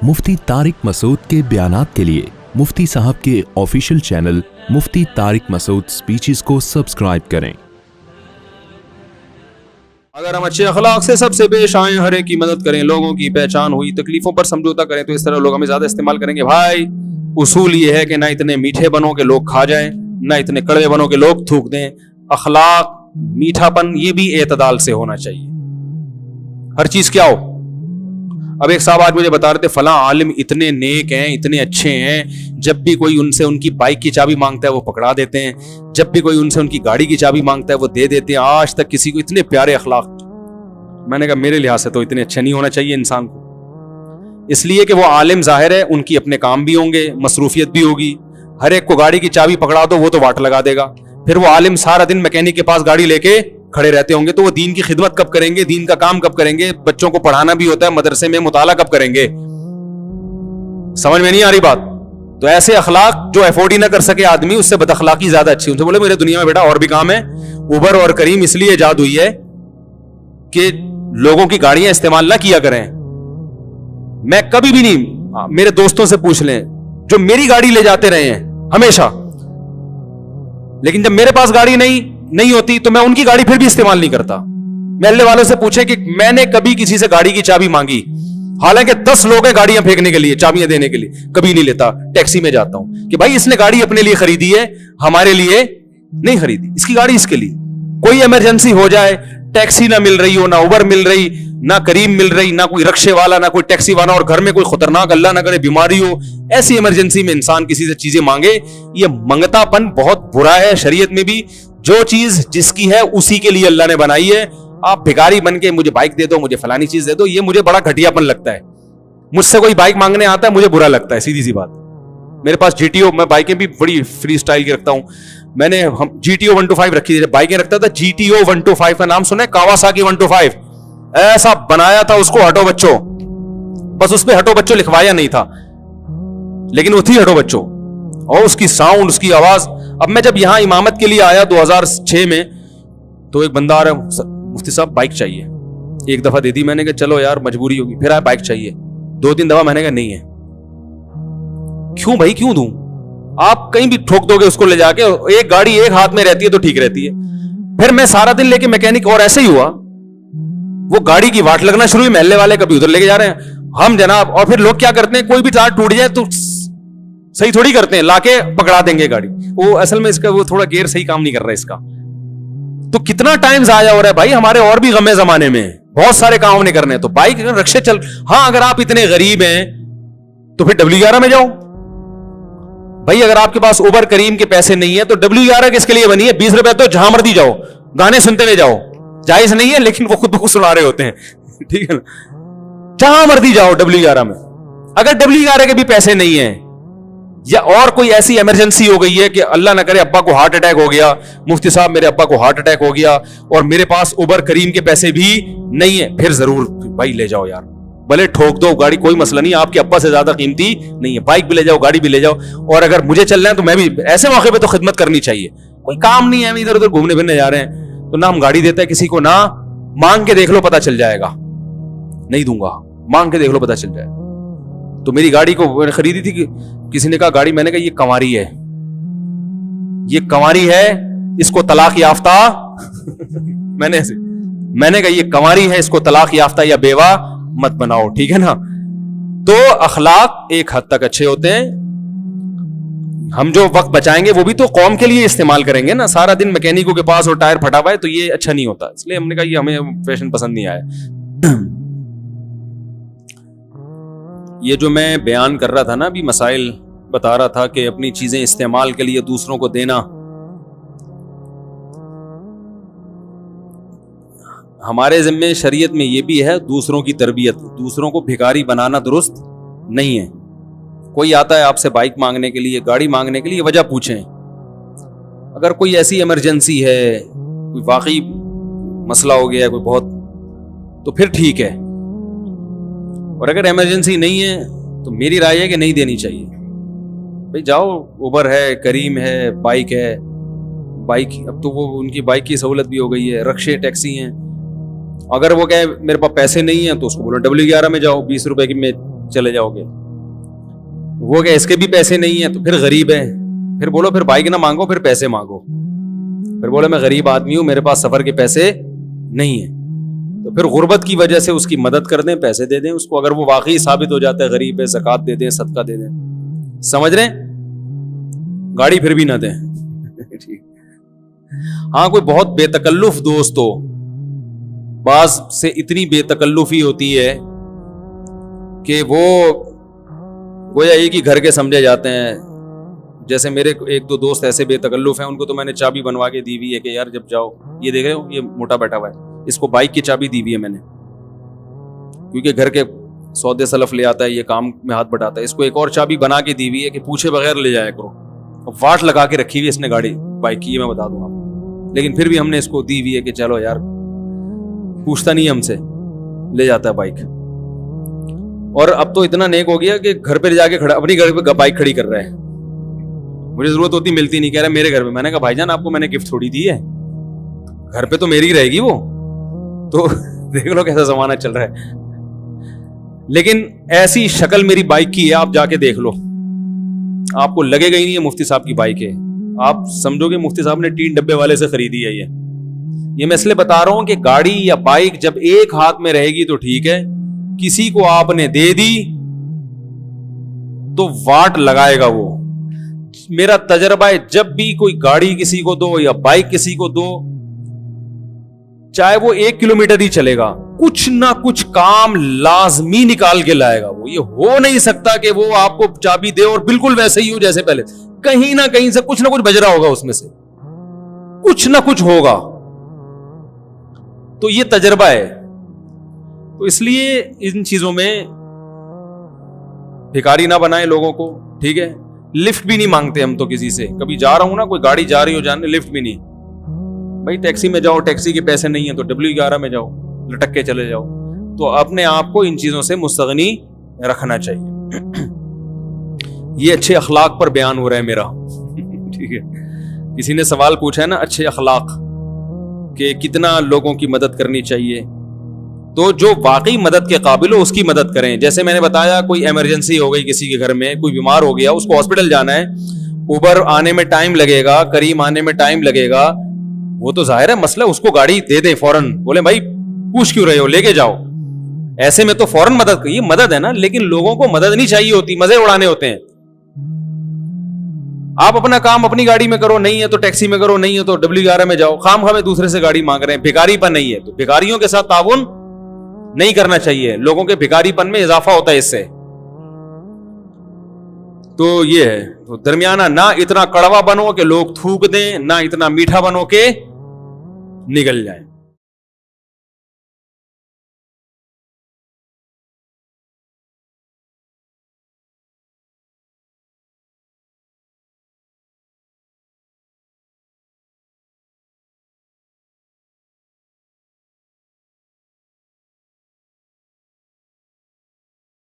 मुफ्ती तारिक मसूद के बयानात के लिए मुफ्ती साहब के ऑफिशियल चैनल मुफ्ती तारिक मसूद स्पीचेस को सब्सक्राइब करें। अगर हम अच्छे अखलाक से सबसे पेश आए, हर एक की मदद करें, लोगों की पहचान हुई, तकलीफों पर समझौता करें, तो इस तरह लोग हमें ज्यादा इस्तेमाल करेंगे। भाई उसूल ये है कि ना इतने मीठे बनो के लोग खा जाएं, ना इतने कड़वे बनो के लोग थूक दें। अखलाक, मीठापन ये भी एतदाल से होना चाहिए। हर चीज क्या हो। अब एक साहब आज मुझे बता रहे थे, फला आलिम इतने नेक हैं, इतने अच्छे हैं, जब भी कोई उनसे उनकी बाइक की चाबी मांगता है वो पकड़ा देते हैं, जब भी कोई उनसे उनकी गाड़ी की चाबी मांगता है वो दे देते हैं। आज तक किसी को इतने प्यारे अखलाक। मैंने कहा मेरे लिहाज से तो इतने अच्छे नहीं होना चाहिए इंसान को, इसलिए कि वो आलिम जाहिर है उनकी अपने काम भी होंगे, मसरूफियत भी होगी। हर एक को गाड़ी की चाबी पकड़ा दो वो तो वाट लगा देगा। फिर वो आलिम सारा दिन मैकेनिक के पास गाड़ी लेके खड़े रहते होंगे, तो वो दीन की खिदमत कब करेंगे, दीन का काम कब करेंगे? बच्चों को पढ़ाना भी होता है, मदरसे में मुताला कब करेंगे? समझ में नहीं आ रही बात। तो ऐसे अखलाक जो अफोर्ड ही ना कर सके आदमी, उससे बदअखलाकी ज्यादा अच्छी। उनसे बोले मेरे दुनिया में बेटा और भी काम है। उबर और करीम इसलिए इजाद हुई है कि लोगों की गाड़ियां इस्तेमाल ना किया करें। मैं कभी भी नहीं, मेरे दोस्तों से पूछ लें जो मेरी गाड़ी ले जाते रहे हैं हमेशा, लेकिन जब मेरे पास गाड़ी नहीं होती तो मैं उनकी गाड़ी फिर भी इस्तेमाल नहीं करता। महल्ले वालों से पूछे कि मैंने कभी किसी से गाड़ी की चाबी मांगी, हालांकि 10 लोग हैं गाड़ियां फेंकने के लिए, चाबियां देने के लिए, कभी नहीं लेता। टैक्सी में जाता हूं कि भाई इसने गाड़ी अपने लिए खरीदी है, हमारे लिए नहीं खरीदी, इसकी गाड़ी इसके लिए। कोई इमरजेंसी हो जाए, टैक्सी ना मिल रही हो, ना उबर मिल रही, ना करीम मिल रही, ना कोई रक्शे वाला, ना कोई टैक्सी वाला, और घर में कोई खतरनाक अल्लाह ना करे बीमारी हो, ऐसी इमरजेंसी में इंसान किसी से चीजें मांगे, ये मंगतापन बहुत बुरा है। शरीयत में भी जो चीज जिसकी है उसी के लिए अल्लाह ने बनाई है। आप भिखारी बन के मुझे बाइक दे दो, मुझे फलानी चीज दे दो, ये मुझे बड़ा घटियापन लगता है। मुझसे कोई बाइक मांगने आता है मुझे बुरा लगता है, सीधी सी बात। मेरे पास GTO, मैं बाइकें भी बड़ी फ्री स्टाइल की रखता हूं। मैंने GTO 125 रखी थी, बाइकें रखता था। GTO 125 का नाम सुना है? कावासाकी 125 ऐसा बनाया था उसको, हटो बच्चों, बस उसमें हटो बच्चों लिखवाया नहीं था, लेकिन वो थी हटो बच्चों, और उसकी साउंड, उसकी आवाज। अब मैं जब यहां इमामत के लिए आया 2006 में, तो एक बंदा आ रहा है, मुफ्ती साहब बाइक चाहिए। एक दफा दे दी मैंने कहा चलो यार मजबूरी होगी, फिर आया बाइक चाहिए, 2-3 दफा मैंने कहा नहीं है। क्यों भाई क्यों दूं? आप कहीं भी ठोक दोगे उसको ले जाके, एक गाड़ी एक हाथ में रहती है तो ठीक रहती है। फिर मैं सारा दिन लेके मैकेनिक, और ऐसे ही हुआ, वो गाड़ी की वाट लगना शुरू हुई। महल्ले वाले कभी उधर लेके जा रहे हैं हम जनाब, और फिर लोग क्या करते हैं, कोई भी तार टूट जाए तो सही थोड़ी करते हैं, लाके पकड़ा देंगे गाड़ी। वो असल में इसका वो थोड़ा गेयर सही काम नहीं कर रहा है इसका। तो कितना टाइम जाया हो रहा है भाई, हमारे और भी गमे जमाने में बहुत सारे काम हमने करने हैं। तो बाइक रक्शे चल, हाँ अगर आप इतने गरीब हैं तो फिर W11 में जाओ भाई। अगर आपके पास उबर करीम के पैसे नहीं है तो W11 किसके लिए बनी है? 20 रुपए तो जहां मर्जी जाओ, गाने सुनते हुए जाओ, जायज नहीं है लेकिन वो खुद को सुना रहे होते हैं, ठीक है ना? जहां मर्जी जाओ W11 में। अगर W11 के भी पैसे नहीं है, या और कोई ऐसी इमरजेंसी हो गई है कि अल्लाह ना करे अब्बा को हार्ट अटैक हो गया, मुफ्ती साहब मेरे अब्बा को हार्ट अटैक हो गया और मेरे पास उबर करीम के पैसे भी नहीं है, फिर जरूर भाई ले जाओ यार, भले ठोक दो गाड़ी, कोई मसला नहीं, आपके अब्बा से ज्यादा कीमती नहीं है, बाइक भी ले जाओ, गाड़ी भी ले जाओ। और अगर मुझे चलना है तो मैं भी ऐसे मौके पे तो खिदमत करनी चाहिए। कोई काम नहीं है, हम इधर उधर घूमने फिरने जा रहे हैं, तो ना हम गाड़ी देते हैं किसी को, ना मांग के देख लो पता चल जाएगा, नहीं दूंगा, मांग के देख लो पता चल जाएगा। तो मेरी गाड़ी को मैंने खरीदी थी कि किसी ने कहा गाड़ी, मैंने कहा ये कंवारी है, ये कंवारी है, इसको तलाक याफ्ता मैंने कहा ये कंवारी है, इसको तलाक याफ्ता या बेवा मत बनाओ, ठीक है ना? तो अखलाक एक हद तक अच्छे होते हैं। हम जो वक्त बचाएंगे वो भी तो कौम के लिए इस्तेमाल करेंगे ना। सारा दिन मैकेनिकों के पास और टायर फटा हुआ है तो ये अच्छा नहीं होता, इसलिए हमने कहा ये हमें फैशन पसंद नहीं आया। ये जो मैं बयान कर रहा था ना, अभी मसाइल बता रहा था कि अपनी चीजें इस्तेमाल के लिए दूसरों को देना, हमारे ज़िम्मे शरीयत में ये भी है दूसरों की तरबियत, दूसरों को भिखारी बनाना दुरुस्त नहीं है। कोई आता है आपसे बाइक मांगने के लिए, गाड़ी मांगने के लिए, वजह पूछें। अगर कोई ऐसी इमरजेंसी है, कोई वाकई मसला हो गया है कोई बहुत, तो फिर ठीक है। और अगर इमरजेंसी नहीं है तो मेरी राय है कि नहीं देनी चाहिए। भाई जाओ, उबर है, करीम है, बाइक है, बाइक अब तो वो उनकी बाइक की सहूलत भी हो गई है, रक्शे टैक्सी हैं। अगर वो कहे मेरे पास पैसे नहीं है तो उसको बोलो W11 में जाओ, 20 रुपए की में چلے جاؤ گے. وہ کہ اس کے بھی پیسے نہیں ہیں تو پھر غریب ہے. پھر بولو پھر بائک نہ مانگو, پھر پیسے مانگو. پھر بولے میں غریب آدمی ہوں, میرے پاس سفر کے پیسے نہیں ہیں. تو پھر غربت کی وجہ سے اس کی مدد کر دیں, پیسے دے دیں اس کو. اگر وہ واقعی ثابت ہو جاتا ہے غریب ہے, زکوٰۃ دے دیں, صدقہ دے دیں. سمجھ رہے ہیں؟ گاڑی پھر بھی نہ دیں. ہاں کوئی بہت بے تکلف دوست ہو, بعض سے اتنی بے تکلفی ہوتی ہے کہ وہ گویا ایک ہی گھر کے سمجھے جاتے ہیں. جیسے میرے ایک دو دوست ایسے بے تکلف ہیں, ان کو تو میں نے چابی بنوا کے دی ہوئی ہے کہ یار جب جاؤ, یہ دیکھ رہے ہو یہ موٹا بیٹھا ہوا ہے, اس کو بائک کی چابی دی ہوئی ہے میں نے, کیونکہ گھر کے سودے سلف لے آتا ہے, یہ کام میں ہاتھ بٹاتا ہے. اس کو ایک اور چابی بنا کے دی ہوئی ہے کہ پوچھے بغیر لے جایا کرو. واٹ لگا کے رکھی ہوئی اس نے گاڑی بائک کی, یہ میں بتا دوں آپ, لیکن پھر بھی ہم نے اس کو دی ہوئی ہے کہ چلو یار, پوچھتا نہیں ہم سے, لے جاتا ہے بائک. اور اب تو اتنا نیک ہو گیا کہ گھر پہ جا کے کھڑا, اپنی گھر پہ بائک کھڑی کر رہا ہے. مجھے ضرورت ہوتی ملتی نہیں, کہہ رہا ہے میرے گھر پہ. میں نے کہا بھائی جان آپ کو میں نے گفٹ تھوڑی دی ہے, گھر پہ تو میری رہے گی وہ. تو دیکھ لو کیسا زمانہ چل رہا ہے. لیکن ایسی شکل میری بائک کی ہے, آپ جا کے دیکھ لو, آپ کو لگے گا ہی نہیں یہ مفتی صاحب کی بائک ہے. آپ سمجھو گے مفتی صاحب نے ٹین ڈبے والے سے خریدی ہے. یہ میں اس لیے بتا رہا ہوں کہ گاڑی یا بائک جب ایک ہاتھ میں رہے گی تو ٹھیک ہے, کسی کو آپ نے دے دی تو واٹ لگائے گا وہ. میرا تجربہ ہے, جب بھی کوئی گاڑی کسی کو دو یا بائک کسی کو دو, چاہے وہ 1 کلومیٹر ہی چلے گا, کچھ نہ کچھ کام لازمی نکال کے لائے گا وہ. یہ ہو نہیں سکتا کہ وہ آپ کو چابی دے اور بالکل ویسے ہی ہو جیسے پہلے. کہیں نہ کہیں سے کچھ نہ کچھ بج رہا ہوگا, اس میں سے کچھ نہ کچھ ہوگا. تو یہ تجربہ ہے. تو اس لیے ان چیزوں میں بھکاری نہ بنائیں لوگوں کو, ٹھیک ہے. لفٹ بھی نہیں مانگتے ہم تو کسی سے. کبھی جا رہا ہوں نا, کوئی گاڑی جا رہی ہو جانے, لفٹ بھی نہیں. بھائی ٹیکسی میں جاؤ, ٹیکسی کے پیسے نہیں ہیں تو W11 میں جاؤ, لٹک کے چلے جاؤ. تو اپنے آپ کو ان چیزوں سے مستغنی رکھنا چاہیے. یہ اچھے اخلاق پر بیان ہو رہا ہے میرا, ٹھیک ہے. کسی نے سوال پوچھا ہے نا اچھے اخلاق, کہ کتنا لوگوں کی مدد کرنی چاہیے. تو جو واقعی مدد کے قابل ہو اس کی مدد کریں. جیسے میں نے بتایا, کوئی ایمرجنسی ہو گئی کسی کے گھر میں, کوئی بیمار ہو گیا, اس کو ہاسپٹل جانا ہے, اوبر آنے میں ٹائم لگے گا, کریم آنے میں ٹائم لگے گا, وہ تو ظاہر ہے مسئلہ, اس کو گاڑی دے دیں فوراً, بولے بھائی پوچھ کیوں رہے ہو, لے کے جاؤ. ایسے میں تو فوراً مدد, یہ مدد ہے نا. لیکن لوگوں کو مدد نہیں چاہیے ہوتی, مزے اڑانے ہوتے ہیں. آپ اپنا کام اپنی گاڑی میں کرو, نہیں ہے تو ٹیکسی میں کرو, نہیں ہے تو W11 میں جاؤ. خام خواہ دوسرے سے گاڑی مانگ رہے ہیں, بھکاری پن نہیں ہے. تو بھکاریوں کے ساتھ تعاون نہیں کرنا چاہیے. لوگوں کے بھکاری پن میں اضافہ ہوتا ہے اس سے. تو یہ ہے, تو درمیانہ, نہ اتنا کڑوا بنو کہ لوگ تھوک دیں, نہ اتنا میٹھا بنو کہ نگل جائیں.